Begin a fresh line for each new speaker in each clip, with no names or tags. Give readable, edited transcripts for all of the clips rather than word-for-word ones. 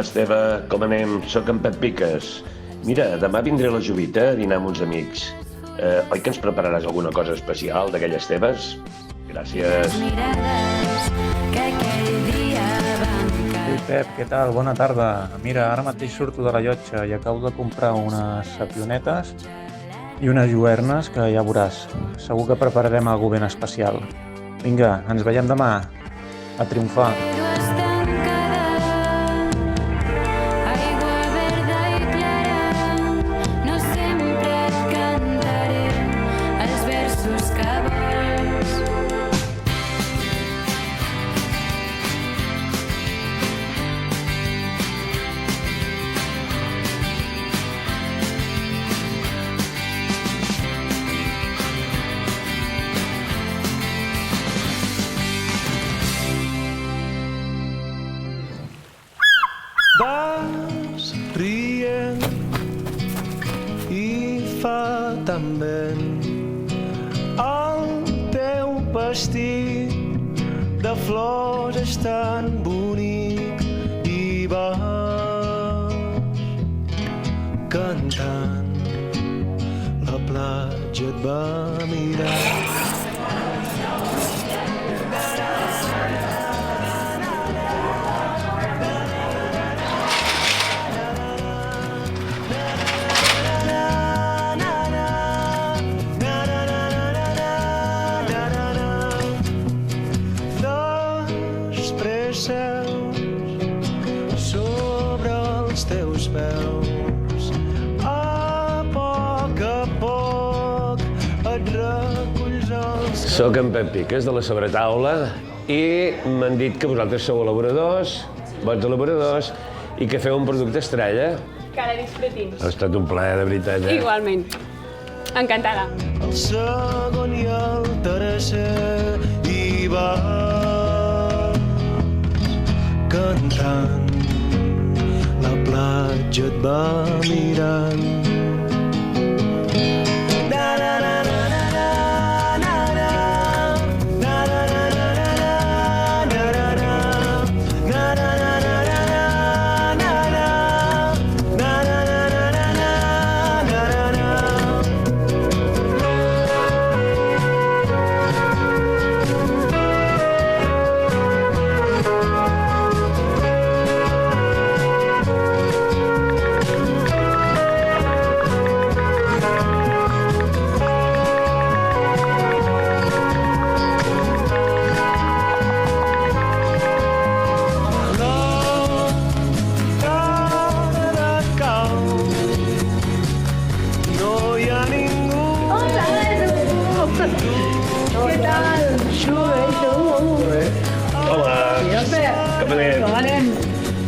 Esteve, com anem? Soc en Pep Piques. Mira, demà vindré a la Jovita a dinar amb uns amics. Oi que ens prepararàs alguna cosa especial d'aquelles teves? Gràcies.
Ei, Pep, què tal? Bona tarda. Mira, ara mateix surto de la llotja i acabo de comprar unes sapionetes i unes lluernes que ja veuràs. Segur que prepararem alguna ben especial. Vinga, ens veiem demà. A triomfar.
Vas rient i fa tan vent el teu vestit de flors és tan bonic i vas cantant, la platja et va mirar. Sobre els teus peus, a poc et reculls els...
Soc en Pep Piques, de la Sobretaula, i m'han dit que vosaltres sou elaboradors, bons elaboradors, i que feu un producte estrella.
Que ara disfrutin.
Ha estat un plaer, de veritat, eh?
Igualment. Encantada.
El segon i el tercer i vas cantant, la platja et va mirant.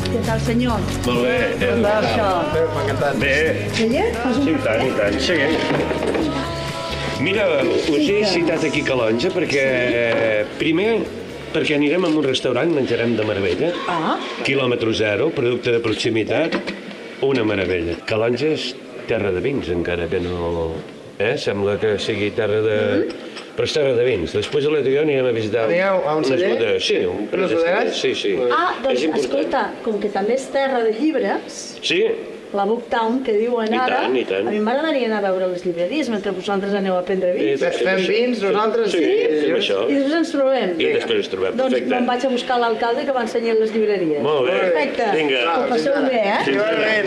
Què tal, senyor?
Molt bé.
Com va això?
Bé.
Seient? Fas un
Sí, i tant. Seguim. Mira, us he citat aquí Calonja perquè, primer, perquè anirem a un restaurant, menjarem de meravella. Quilòmetre zero, producte de proximitat, una meravella. Calonja és terra de vins, encara que no... Sembla que sigui terra de... Però és terra de vins. Després a l'Etrió anirem a visitar...
Anireu a un celler?
Sí, un
Unes bodegues?
Sí.
Doncs escolta, com que també és terra de llibres,
Sí?
la Booktown, que diuen
I
ara,
tant, i tant.
a mi m'agradaria anar a veure les llibreries mentre vosaltres aneu a prendre vins.
Fem vins, nosaltres?
Sí, fem això.
I després ens trobem.
I després ens trobem,
Doncs
perfecte.
me'n vaig a buscar l'alcalde que va ensenyar les llibreries.
Molt bé.
Perfecte.
Vinga.
Que ho passeu bé, eh?
Sí,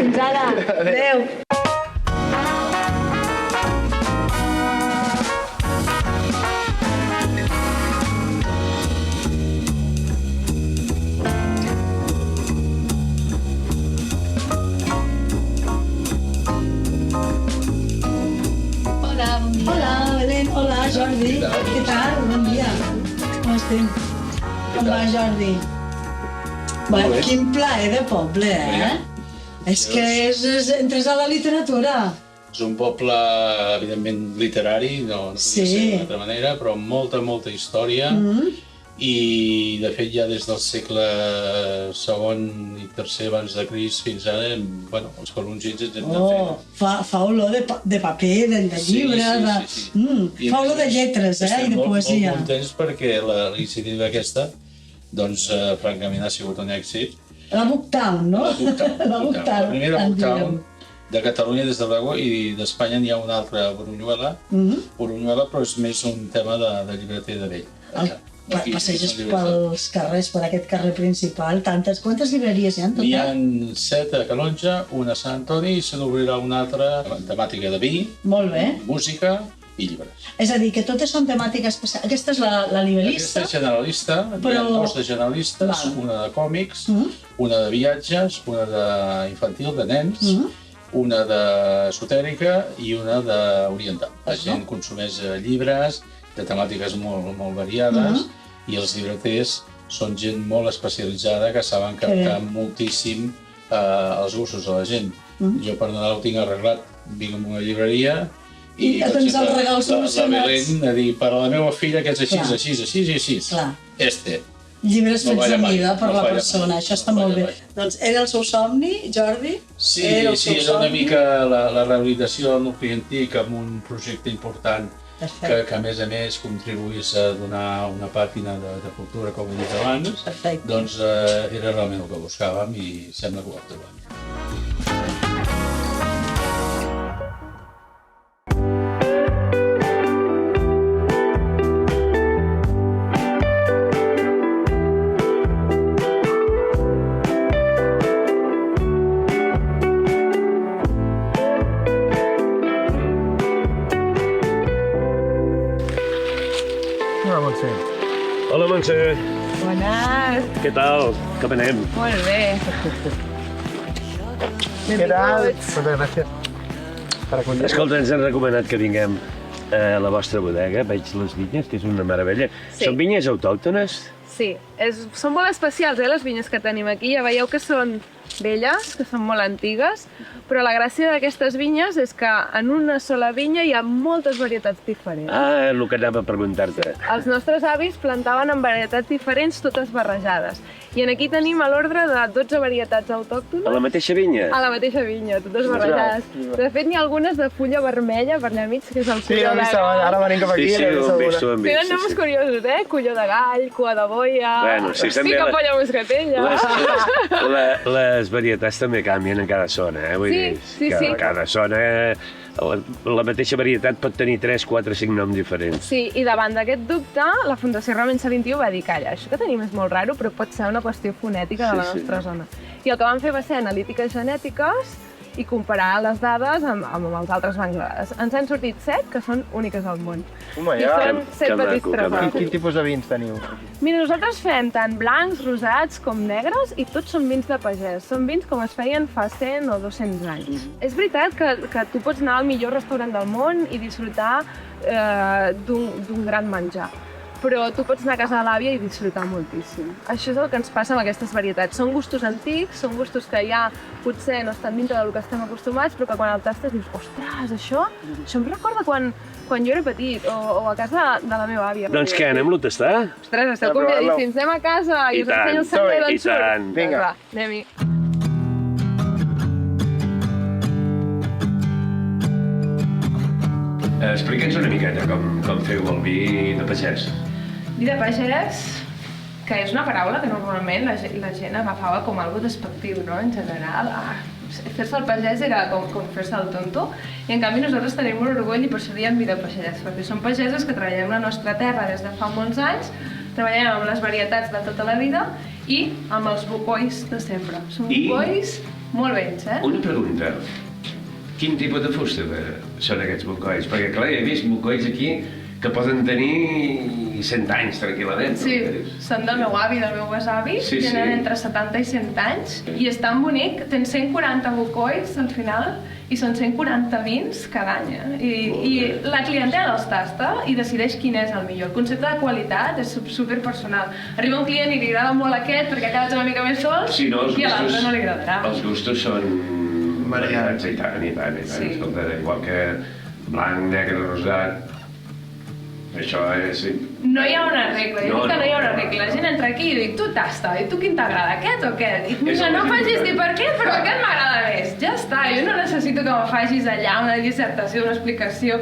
Fins ara. Adéu. Hola, Belén. Hola, Jordi. Què tal? Bon dia. Com estem? Com va, Jordi? Bueno, quin plaer de poble, eh? És que entres a la literatura.
És un poble, evidentment, literari, no podia ser d'una altra manera, però amb molta història. I, de fet, ja des del segle II i III abans de Crist fins ara, bueno, els calongins ens hem de fer.
Fa olor de paper, de llibres, fa olor de lletres, i de poesia.
Estem molt contents perquè la iniciativa aquesta, doncs, francament, ha sigut un èxit
La Booktown, no?
La
Booktown.
La primera Booktown de Catalunya, des de l'Aragó, i d'Espanya n'hi ha una altra, Brunyola. Brunyola, però és més un tema de llibreter de vell.
Passeges pels carrers, per aquest carrer principal, quantes llibreries hi ha en
N'hi ha
total?
7 a Calonja, una a Sant Antoni, i se n'obrirà una altra amb temàtica de vi,
Molt bé.
música i llibres.
És a dir, que totes són temàtiques especials. Aquesta és la libelista.
Aquesta és generalista,
Però-
hi ha 2 de generalistes,
Val.
una de còmics, una de viatges, una d'infantil, de nens, una d'esotèrica i una d'oriental. La gent consumeix llibres de temàtiques molt variades i els llibreters són gent molt especialitzada que saben captar moltíssim els gustos de la gent. Jo per Nadal ho tinc arreglat, vinc a una llibreria
I tens els regals
la
solucionats.
Belén a dir, per a la meva filla que és així,
Clar.
així i així.
Clar.
Este.
Llibres
No
fets a
falla mai,
mida per
no
la
falla
persona,
mai,
això està
no
molt bé.
falla mai.
Doncs era el seu somni, Jordi?
Sí,
Era el seu
és una
somni?
mica la rehabilitació del nucli antic amb un projecte important
Perfecte.
que a més contribuís a donar una pàtina de cultura, com he dit abans.
Perfecte.
Doncs era realment el que buscàvem i sembla que ho vam trobar.
Hola, Montse.
Hola, Montse.
Bones.
Què tal? Com anem?
Molt bé.
Què tal? Moltes gràcies per acollir.
Escolta, ens han recomanat que vinguem a la vostra bodega. Veig les vinyes, que és una meravella.
Sí.
Són vinyes autòctones?
Sí, són molt especials, les vinyes que tenim aquí. Ja veieu que són velles, que són molt antigues, però la gràcia d'aquestes vinyes és que en una sola vinya hi ha moltes varietats diferents.
Ah, el que anava a preguntar-te.
Els nostres avis plantaven en varietats diferents, totes barrejades. I aquí tenim a l'ordre de 12 varietats
A
autòctones
la mateixa vinya?
a la mateixa vinya, totes barrejades. De fet, n'hi ha algunes de fulla vermella per allà mig, que és el
Sí,
colló
ho hem
de
vist abans, ara
gall.
venim cap aquí.
Sí,
he
ho hem vist, ho
alguna.
hem vist.
Tenen noms curiosos, colló de gall, cua de boia,
Bueno, sí, també
pica
la-
polla moscatella.
Les varietats també canvien en cada zona, Vull
Sí,
dir,
sí,
que
sí.
cada zona, la mateixa varietat pot tenir 3, 4, 5 noms diferents.
Sí, i davant d'aquest dubte, la Fundació Realment Sabintí va dir, calla, això que tenim és molt raro, però pot ser una qüestió fonètica de la
Sí, sí.
nostra zona. I el que van fer va ser analítiques genètiques i comparar les dades amb els altres bancs de dades. Ens han sortit 7 que són úniques al món.
Home,
I
ja.
són 7
que maco,
petits
que
tresors.
maco.
Quin tipus de vins teniu?
Mira, nosaltres fem tant blancs, rosats com negres i tots són vins de pagès. Són vins com es feien fa 100 o 200 anys. És veritat que tu pots anar al millor restaurant del món i disfrutar d'un gran menjar, però tu pots anar a casa de l'àvia i disfrutar moltíssim. Això és el que ens passa amb aquestes varietats. Són gustos antics, són gustos que ja potser no estan dintre del que estem acostumats, però que quan el tastes dius, ostres, això em recorda quan jo era petit o a casa de la meva àvia.
Doncs què, anem-lo a tastar?
Ostres, esteu
A provar-lo.
convidadíssims. Anem a casa i
I
us ensenyo el
tant,
celler
i
d'on surt.
tant.
Vinga.
Va, anem-hi.
Explica'ns una miqueta com feu el vi de pagès.
Vi de pagès, que és una paraula que normalment la gent agafava com algo despectiu, no?, en general. Fer-se el pagès era com fer-se el tonto, i en canvi nosaltres tenim molt orgull i per això diem vi de pagès, perquè som pagesos que treballem la nostra terra des de fa molts anys, treballem amb les varietats de tota la vida i amb els bocois de sempre. Són
I-
bocois molt vells,
Una pregunta. Quin tipus de fusta són aquests bocois? Perquè, clar, he vist bocois aquí que poden tenir 100 anys tranquil·lament.
Sí,
no? Què dius?
són del meu avi i del meu besavi,
Sí,
tenen
sí.
entre 70 i 100 anys, i és tan bonic, tens 140 bocois al final, i són 140 vins cada any, I la clientela els tasta i decideix quin és el millor. El concepte de qualitat és superpersonal. Arriba un client i li agrada molt aquest perquè ha quedat una mica més sols,
Sí, no,
i a l'altre no li agradarà.
Els gustos són variats, i tant, i tant.
Sí.
Escolta, igual que blanc, negre, rosat, això és
No hi ha una regla, jo dic que no hi ha una regla. La gent entra aquí i dic, tu tasta, i tu quin t'agrada, aquest o aquest? I mira, no facis dir per què, però aquest m'agrada més. Ja està, jo no necessito que me facis allà una dissertació, una explicació.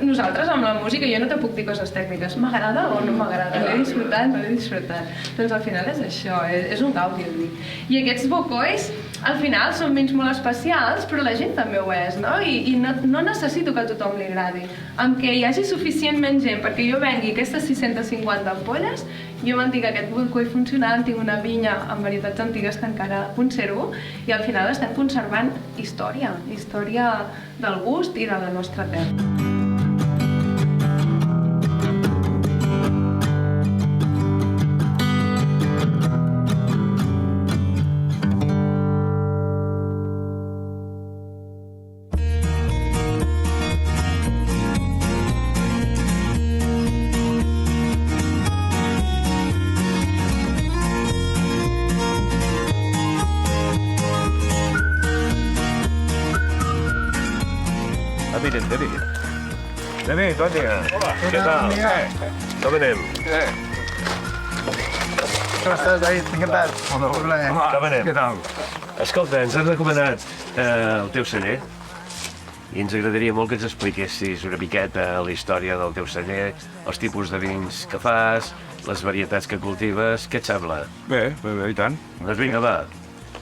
Nosaltres amb la música, jo no te puc dir coses tècniques. M'agrada o no m'agrada? L'he disfrutat, no l'he disfrutat. Doncs al final és això, és un gaudi. I aquests bocois, al final són vins molt especials, però la gent també ho és, no? I no necessito que a tothom li agradi. Amb que hi hagi suficientment gent perquè jo vengui aquestes 650 ampolles, jo mantinc aquest bocoi funcionant, tinc una vinya amb varietats antigues que encara conservo i al final estem conservant història del gust i de la nostra terra.
David, bon dia. Hola. Què tal? Com anem?
Com estàs, David? Encantat. Molt bé.
Com anem?
Què tal?
Escolta, ens has recomanat el teu celler i ens agradaria molt que ens expliquessis una miqueta la història del teu celler, els tipus de vins que fas, les varietats que cultives. Què et sembla?
Bé, i tant.
Doncs vinga, va.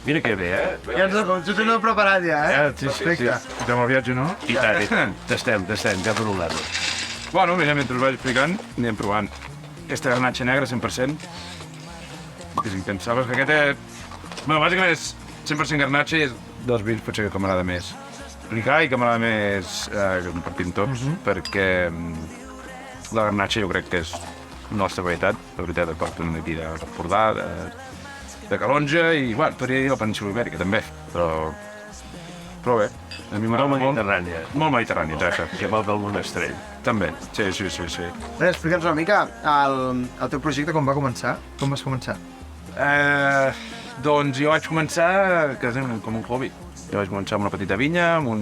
Mira que bé,
Ja ens ho teniu preparat, ja,
Sí.
Estem al viatge, no?
I tant, t'estem, cap problema.
Bueno, mira, mentre us vaig explicant, anem provant. Aquesta garnatxa negra, 100%. És que pensaves que aquest Bueno, bàsicament és 100% garnatxa i és dels vins potser que m'agrada més. Ricà i que m'agrada més compartint tots, perquè la garnatxa jo crec que és la nostra varietat. La veritat, porta una aquí d'Empordà, de Calonja i, bueno, podria dir la península Ibèrica també, però bé. A mi m'agrada molt.
Mediterrània.
Molt mediterrània, exacte.
Que vol del Monestrell.
També, sí.
Explica'ns una mica el teu projecte, com va començar? Com vas començar?
Doncs jo vaig començar com un hobby. Jo vaig començar amb una petita vinya, amb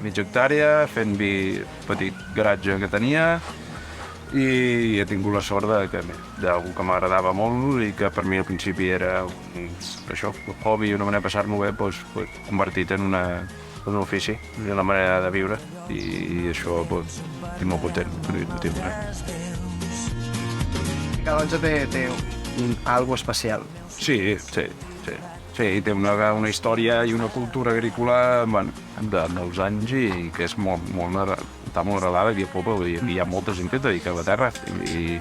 mitja hectàrea, fent vi petit garatge que tenia, i he tingut la sort d'algú que m'agradava molt i que per mi al principi era un hobby i una manera de passar-m'ho bé, convertit en un ofici, en la manera de viure, i això estic molt content.
Calonja té algo especial.
Sí, té una història i una cultura agrícola dels anys i que és està molt arrelada aquí al poble. Hi ha molta gent que es dedica a la terra i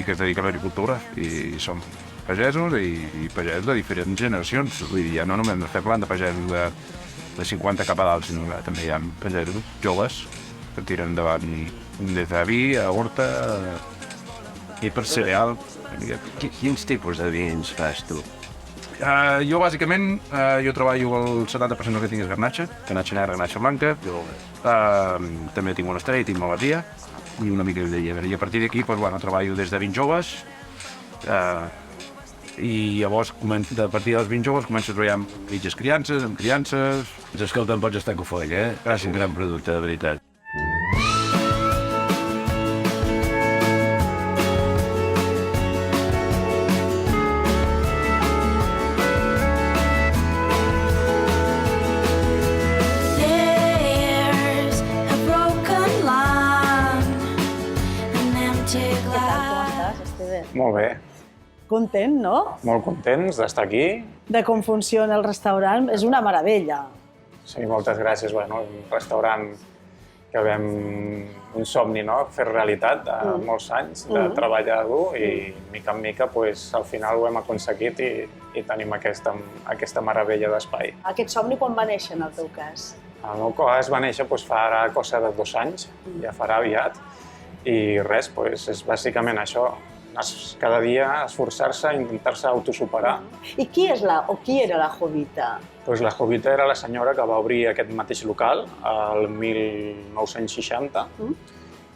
que es dedica a l'agricultura i som pagesos i pagesos de diferents generacions. Vull dir, ja no només estem parlant de pagesos de 50 cap a dalt, sinó que també hi ha pagesos joves que tiren endavant des de vi a horta i per cereal.
Quins tipus de vins fas tu?
Jo, bàsicament, treballo el 70% que tinc és garnatxa negra, garnatxa blanca. També tinc monestrell, tinc malasia i una mica de llebre. I a partir d'aquí, treballo des de vins joves i llavors, a partir dels vins joves, començo a treballar amb mitges criances, amb criances.
Escolta, em pots estar cofoll, Gràcies. Un gran producte, de veritat.
Molt bé,
Content, no?
molt contents d'estar aquí.
De com funciona el restaurant. És una meravella.
Sí, moltes gràcies. Bueno, un restaurant que vam un somni, no? Fer realitat de molts anys, de treballar dur i mica en mica al final ho hem aconseguit i tenim aquesta meravella d'espai.
Aquest somni quan va néixer, en el teu cas?
El meu cas va néixer fa ara cosa de 2 anys, ja farà aviat, i res, és bàsicament això. Cada dia esforçar-se, intentar-se autosuperar.
I qui era la Jovita?
La Jovita era la senyora que va obrir aquest mateix local el 1960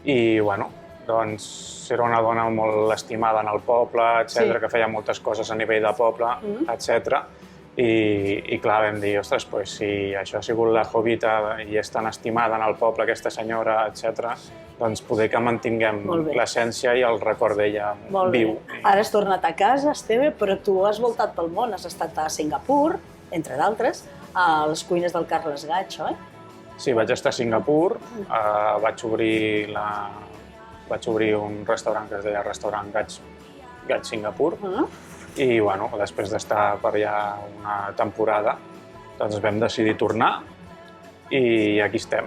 i, era una dona molt estimada en el poble, etc., que feia moltes coses a nivell de poble, etc. I clar, vam dir, ostres, si això ha sigut la Jovita i és tan estimada en el poble, aquesta senyora, etc., doncs poder que mantinguem
Molt bé.
l'essència i el record d'ella
Molt bé.
viu.
Ara has tornat a casa, Esteve, però tu has voltat pel món, has estat a Singapur, entre d'altres, a les cuines del Carles Gaig, oi?
Sí, vaig estar a Singapur, vaig obrir un restaurant que es deia Restaurant Gaig Singapur, i bueno, després d'estar per allà una temporada, doncs vam decidir tornar i aquí estem.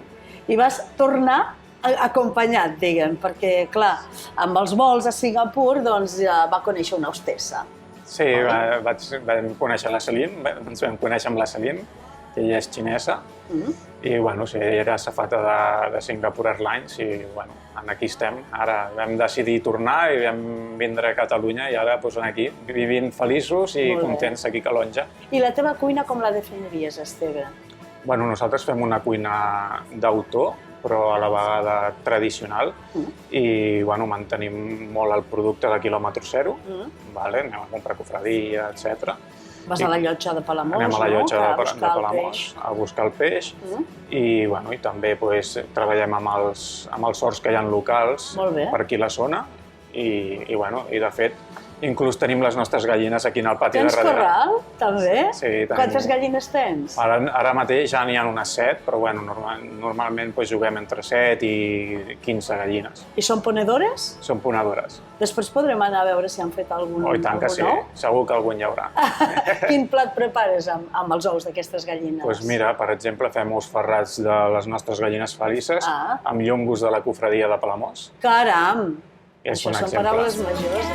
I vas tornar acompanyat, diguem, perquè, clar, amb els vols a Singapur, doncs ja va conèixer una hostessa.
Sí, vam conèixer la Celine, ens vam conèixer amb la Celine, que ella és xinesa, i bueno, sí, ella era safata de Singapore Airlines i bueno, aquí estem. Ara vam decidir tornar i vam vindre a Catalunya i ara doncs, aquí, vivint feliços i contents aquí a Calonja.
I la teva cuina com la definiries, Esteve?
Bueno, nosaltres fem una cuina d'autor, però a la vegada tradicional, i bueno, mantenim molt el producte de quilòmetre zero, anem a comprar cofradia, etc.
Vas a la llotja de Palamós,
anem a la llotja
no?
de Palamós a buscar el peix i, bueno, i també pues, treballem amb els horts que hi ha locals per aquí a la zona i, bueno, i de fet inclús tenim les nostres gallines aquí al pati de darrere.
Tens corral, també?
Sí, tenim.
Quantes gallines tens?
Ara mateix ja n'hi ha unes 7, però bueno, normalment pues, juguem entre 7 i 15 gallines.
I són ponedores?
Són ponedores.
Després podrem anar a veure si han fet algun nou?
Oh, i tant que sí, segur que algun hi haurà.
Quin plat prepares amb els ous d'aquestes gallines?
Doncs mira, per exemple, fem ous ferrats de les nostres gallines felices amb llongus de la cofradia de Palamós.
Caram!
Això
són paraules majors.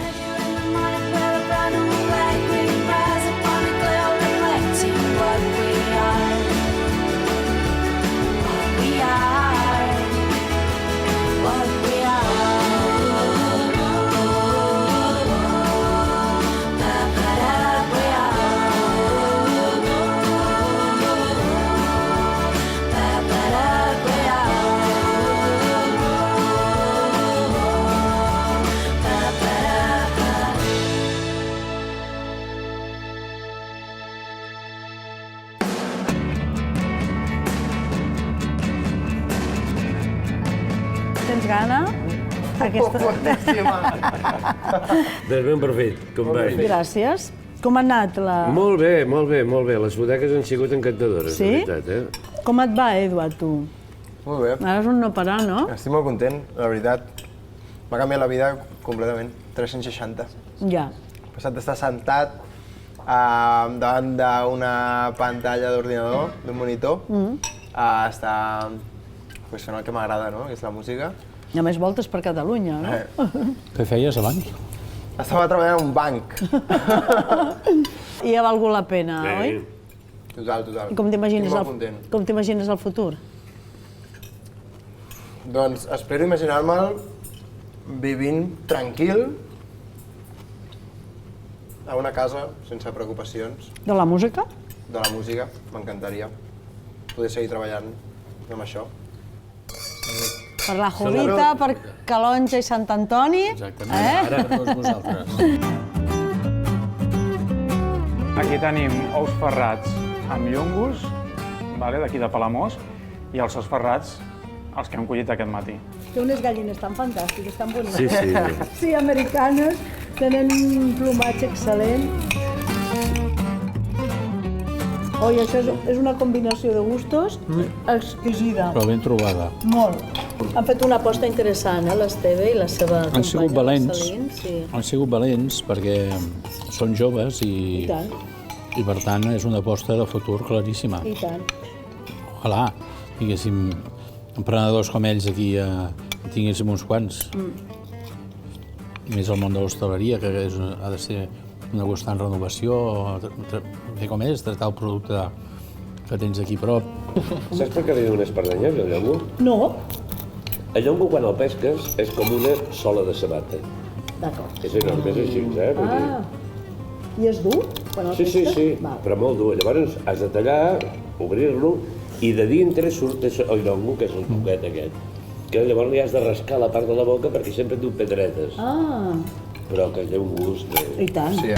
Tens gana?
Doncs ben perfet, com va.
Gràcies. Com ha anat la...
Molt bé, molt bé, molt bé. Les bodegues han sigut encantadores,
sí?
de veritat,
Com et va, Eduard, tu?
Molt bé.
Ara és un no parar, no?
Estic molt content, la veritat. M'ha canviat la vida completament, 360.
Ja.
He passat d'estar sentat davant d'una pantalla d'ordinador, d'un monitor, a estar fent el que m'agrada, no? Que és la música.
I a més voltes per Catalunya, no?
Què feies abans?
Estava treballant en un banc.
I ha valgut la pena, oi?
Total.
I com
Estic molt
t'imagines el futur?
Doncs espero imaginar-me'l vivint tranquil a una casa sense preocupacions.
De la música?
De la música, m'encantaria poder seguir treballant amb això.
Per la Jovita, per Calonja i Sant Antoni.
Exactament, ara per tots vosaltres.
Aquí tenim ous ferrats amb llongus, d'aquí de Palamós, i els ous ferrats, els que hem collit aquest matí.
Té unes gallines tan fantàstiques, tan boniques.
Sí.
Sí, americanes, tenen un plomatge excel·lent. Oi, això és una combinació de gustos exquisida.
Però ben trobada.
Molt. Han fet una aposta interessant, l'Esteve i la seva companya.
Han sigut valents perquè són joves i per tant és una aposta de futur claríssima.
I tant.
Ojalà tinguéssim emprenedors com ells aquí, tinguéssim uns quants. Més el món de l'hostaleria, que ha de ser una constant renovació, fer com és, tractar el producte que tens aquí a prop.
Saps per què li diuen espardenyes, el llongo?
No.
El llongo, quan el pesques, és com una sola de sabata.
D'acord.
És enorme, és així,
I és dur?
Sí, però molt dur. Llavors has de tallar, obrir-lo, i de dintre surt el llongo, que és el poquet aquest, que llavors li has de rascar la part de la boca perquè sempre diu pedretes. Però que té un gust.
I tant.
Sí.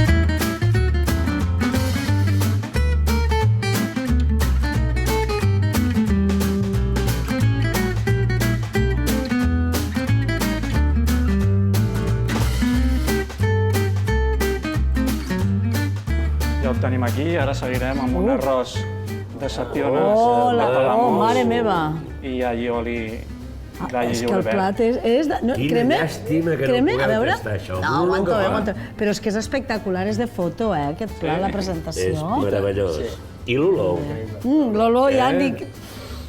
tenim aquí. Ara seguirem amb un arròs de sapiones
Oh,
de Palamós.
mare meva.
I hi hagi oli d'all
És
i
que el
julivert.
plat és de... No,
Quina
crema?
llàstima que no
Crema?
pugueu
A veure.
tastar això.
No, aguanta. Però és que és espectacular, és de foto, aquest plat, la presentació.
És meravellós. I l'olor.
L'olor ja dic...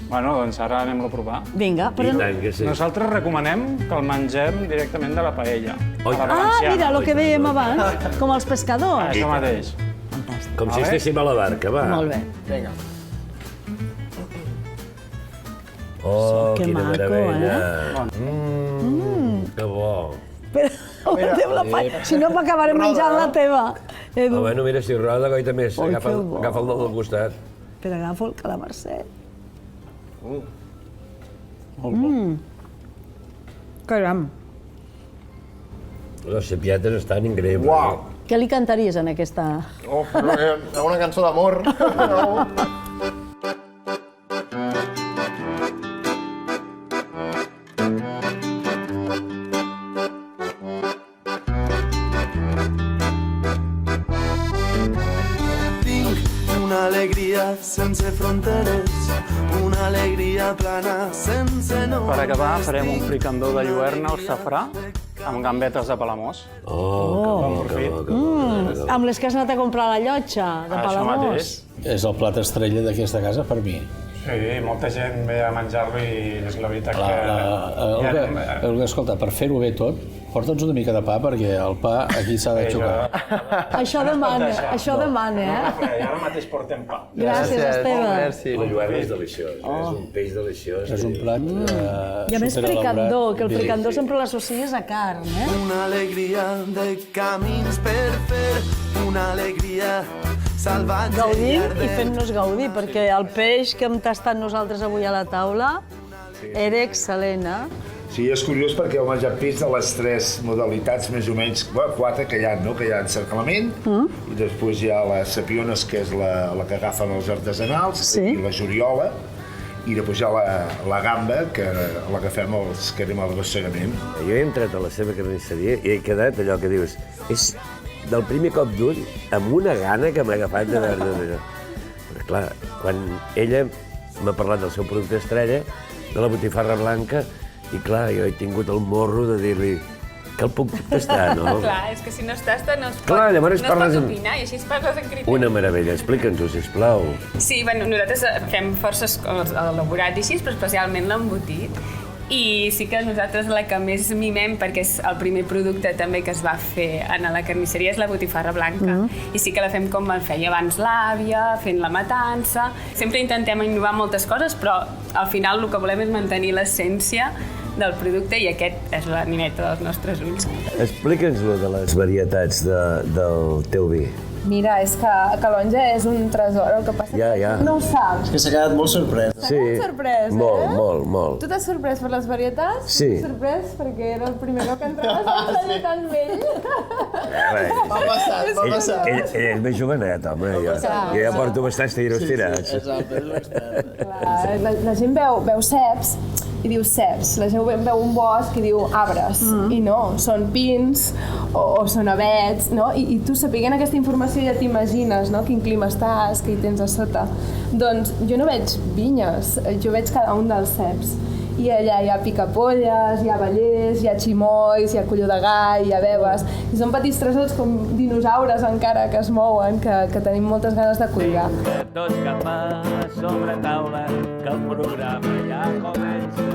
Bueno, doncs ara anem a provar.
Vinga, però...
I tant que sí.
Nosaltres recomanem que el mengem directament de la paella.
Oi.
A la
Ah,
valenciana.
mira, el que dèiem abans, com els pescadors.
Això mateix.
Com si estéssim a la barca, va.
Molt bé.
Vinga.
Oh,
Que
quina
maco,
meravella. Que bo.
Però aguanteu la paella, si no m'acabaré menjant la teva. Edu,
Bueno, mira, si roda, goita més.
Oi,
Agafa
que bo.
el del costat.
però agafo el calamarset.
Molt bo.
Caram.
Les sapietes estan increïbles.
Uau!
Què li cantaries en aquesta...
Oh, una cançó d'amor. Tinc una alegria sense fronteres, una alegria plana sense nom.
Per acabar, farem un fricandó de lluerna al safrà amb gambetes de Palamós.
Oh, que bo.
Amb les que has anat a comprar a la llotja de
Això
Palamós.
mateix.
És el plat estrella d'aquesta casa per mi.
Sí, molta gent ve a menjar-lo i és la veritat que...
Escolta, per fer-ho bé tot, porta'ns una mica de pa, perquè el pa aquí s'ha de xocar.
Això demana, eh?
I ara mateix portem pa.
Gràcies, Esteve.
Merci.
La lluerna és deliciós, és un peix deliciós.
És un plat
I a més
superelaborat.
fricandó, que el fricandó sempre l'associes a carn, eh?
Una alegria de camins per fer, una alegria salvatge
Gaudim i fent-nos gaudir, perquè el peix que hem tastat nosaltres avui a la taula era excel·lent, eh?
Sí, és curiós perquè heu menjat peix de les tres modalitats, més o menys, quatre que hi ha, no? Que hi ha encerclament, i després hi ha les sapiones, que és la que agafen els artesanals,
Sí.
i la joriola, i després hi ha la gamba, que la que fem els que anem al restaurament.
Jo he entrat a la seva carnisseria i he quedat allò que dius... És del primer cop d'ull amb una gana que m'ha agafat de veure. Però clar, quan ella m'ha parlat del seu producte estrella, de la botifarra blanca, i clar, jo he tingut el morro de dir-li que el puc tastar, no?
Clar, és que si no es tasta no es pot,
Clar, llavors
no es
parles
pot
amb-
opinar i així es parles en criteri.
Una meravella, explica'ns-ho, sisplau.
Sí, bueno, nosaltres fem forces elaborat i així, però especialment l'embotit. I sí que nosaltres la que més mimem, perquè és el primer producte també que es va fer a la carnisseria, és la botifarra blanca. I sí que la fem com el feia abans l'àvia, fent la matança. Sempre intentem innovar moltes coses, però al final el que volem és mantenir l'essència del producte i aquest és la nineta dels nostres ulls.
Explica'ns-lo de les varietats del teu vi.
Mira, és que Calonja és un tresor, el que passa
Ja.
no ho saps.
Que s'ha quedat molt sorprès.
Sí,
sorprès,
molt.
Tu t'has sorprès per les varietats?
Sí.
T'has sorprès perquè era el primer que entraves a ser tan vell.
M'ha passat.
Ell és més jovenet, home. Jo ja porto bastants tiros tirats.
Exacte, és bastant.
La gent veu ceps i diu ceps, la gent veu un bosc i diu arbres, i no, són pins o són avets, no? I tu sapiguent aquesta informació ja t'imagines, no? Quin clima estàs, què hi tens a sota. Doncs jo no veig vinyes, jo veig cada un dels ceps. I allà hi ha picapolles, hi ha vallers, hi ha ximois, hi ha colló de gall, hi ha bebes. I són petits tresors com dinosaures encara que es mouen, que tenim moltes ganes de cuidar.
Tots cap a sobre taula, que el programa ja comença.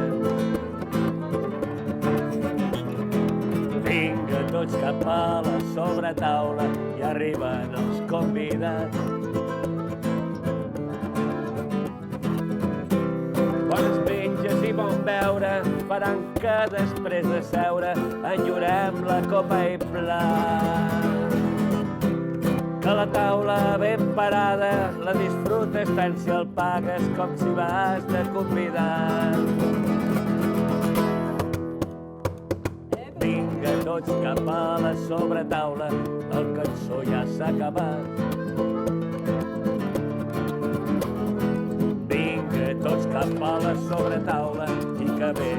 Vinga, tots cap a la sobretaula i arriben els convidats. Bones menges i bon beure faran que després de seure enyorem la copa i plat. Que la taula ben parada la disfrutes tant si el pagues com si vas de convidat. Vinga tots cap a la sobretaula, el cançó ja s'ha acabat. Vinga tots cap a la sobretaula i que ve